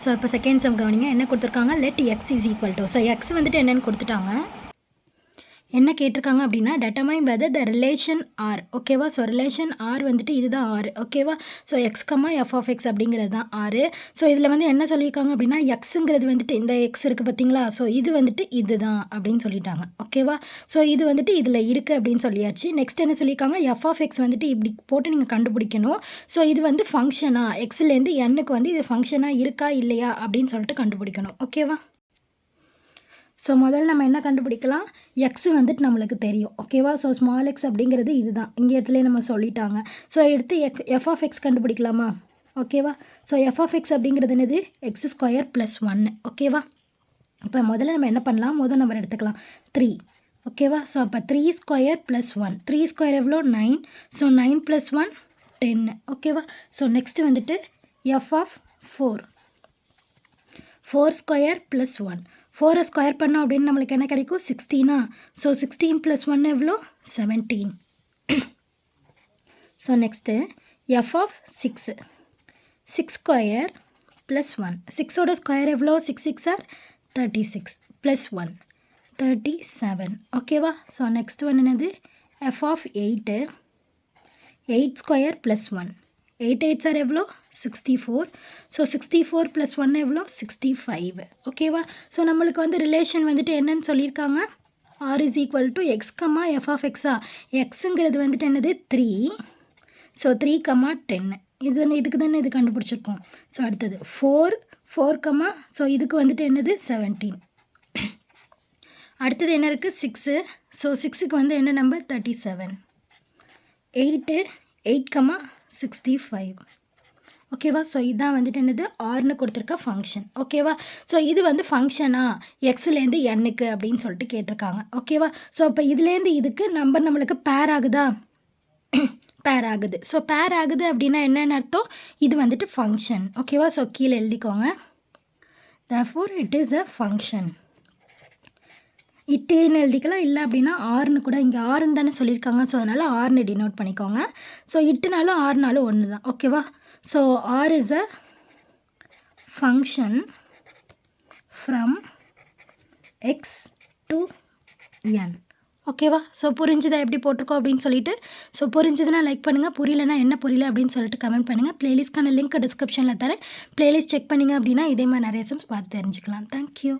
So இப்போ second sum கவனிங்க. என்ன கொடுத்துருக்காங்க? Let X is equal to. So X வந்துட்டு என்னென்னு கொடுத்துட்டாங்க. என்ன கேட்டிருக்காங்க அப்படின்னா determine whether the relation r. ஓகேவா? ஸோ ரிலேஷன் ஆர் வந்துட்டு இதுதான் ஆர். ஓகேவா? So x comma F of x அப்படிங்கிறது தான் ஆர். ஸோ இதில் வந்து என்ன சொல்லியிருக்காங்க அப்படின்னா எக்ஸுங்கிறது வந்துட்டு இந்த எக்ஸ் இருக்குது பார்த்தீங்களா? ஸோ இது வந்துட்டு இதுதான் அப்படின்னு சொல்லிட்டாங்க. ஓகேவா? ஸோ இது வந்துட்டு இதில் இருக்குது அப்படின்னு சொல்லியாச்சு. நெக்ஸ்ட் என்ன சொல்லியிருக்காங்க? எஃப் ஆஃப் எக்ஸ் வந்துட்டு இப்படி போட்டு நீங்கள் கண்டுபிடிக்கணும். ஸோ இது வந்து ஃபங்க்ஷனாக எக்ஸ்லேருந்து எண்ணுக்கு வந்து இது ஃபங்க்ஷனாக இருக்கா இல்லையா அப்படின்னு சொல்லிட்டு கண்டுபிடிக்கணும். ஓகேவா? ஸோ முதல்ல நம்ம என்ன கண்டுபிடிக்கலாம்? எக்ஸ் வந்துட்டு நம்மளுக்கு தெரியும். ஓகேவா? ஸோ ஸ்மால் எக்ஸ் அப்படிங்கிறது இதுதான். இங்கே இடத்துலேயே நம்ம சொல்லிட்டாங்க. ஸோ எடுத்து எஃப் ஆஃப் எக்ஸ் கண்டுபிடிக்கலாமா? ஓகேவா? ஸோ எஃப் ஆஃப் எக்ஸ் அப்படிங்கிறது என்னது? X square plus 1. ஓகேவா? இப்போ முதல்ல நம்ம என்ன பண்ணலாம்? முதல் நம்பர் எடுத்துக்கலாம் 3. ஓகேவா? ஸோ அப்போ 3 ஸ்கொயர் ப்ளஸ் 1. 3 ஸ்கொயர் எவ்வளோ? 9. So 9 plus 1 10. ஓகேவா? ஸோ நெக்ஸ்ட்டு வந்துட்டு f of 4. 4 square plus 1. 4 square பண்ணோம் அப்படின்னு நம்மளுக்கு என்ன கிடைக்கும்? 16. ஸோ 16 ப்ளஸ் 1 எவ்வளோ? 17. So next F of 6. 6 square plus 1. 6ஓட ஸ்கொயர் எவ்வளோ? 6 6 ஆர் 36 ப்ளஸ் 1 37. ஓகேவா? ஸோ நெக்ஸ்ட் ஒன் என்னது? F of 8. 8 square plus 1. 8 8 sir எவ்வளோ? 64. ஸோ 64 ப்ளஸ் 1 எவ்வளோ? 65. ஓகேவா? ஸோ நம்மளுக்கு வந்து ரிலேஷன் வந்துட்டு என்னன்னு சொல்லியிருக்காங்க? R is equal to X comma F of எக்ஸா. எக்ஸுங்கிறது வந்துட்டு என்னது? 3. So 3 comma 10. இதுக்கு தானே இது கண்டுபிடிச்சிருக்கோம். ஸோ அடுத்தது 4 கம்மா ஸோ இதுக்கு வந்துட்டு என்னது? 17. அடுத்தது என்ன இருக்குது? 6. ஸோ 6க்கு வந்து என்ன நம்பர்? 37. 8 கம்மா 65. ஓகேவா? ஸோ இதான் வந்துட்டு என்னது? ஆர்னு கொடுத்துருக்க ஃபங்க்ஷன். ஓகேவா? ஸோ இது வந்து ஃபங்க்ஷனா எக்ஸ்லேருந்து எண்ணுக்கு அப்படின்னு சொல்லிட்டு கேட்டிருக்காங்க. ஓகேவா? ஸோ இப்போ இதுலேருந்து இதுக்கு நம்பர் நம்மளுக்கு பேர் ஆகுதா? பேர் ஆகுது. ஸோ பேர் ஆகுது அப்படின்னா என்னென்னு அர்த்தம்? இது வந்துட்டு ஃபங்க்ஷன். ஓகேவா? ஸோ கீழே எழுதிக்கோங்க. therefore it is a function. இட்டுன்னு எழுதிக்கலாம். இல்லை அப்படின்னா ஆர்னு கூட, இங்கே ஆர்னு தானே சொல்லியிருக்காங்க. ஸோ அதனால் ஆர்னு டினோட் பண்ணிக்கோங்க. ஸோ இட்டுனாலும் ஆர்னாலும் ஒன்று தான். ஓகேவா? So R is a function from X to N. ஓகேவா? ஸோ புரிஞ்சுதா எப்படி போட்டிருக்கோம் அப்படின்னு சொல்லிட்டு? ஸோ புரிஞ்சுதுன்னா லைக் பண்ணுங்கள். புரியலனா என்ன புரியல அப்படின்னு சொல்லிட்டு கமெண்ட் பண்ணுங்கள். ப்ளேலிஸ்ட்கான லிங்க் டிஸ்கிரிப்ஷனில் தரேன். ப்ளேலிஸ்ட் செக் பண்ணிங்க அப்படின்னா இதே மாதிரி நிறைய சம்ஸ் பார்த்து தெரிஞ்சுக்கலாம். தேங்க்யூ.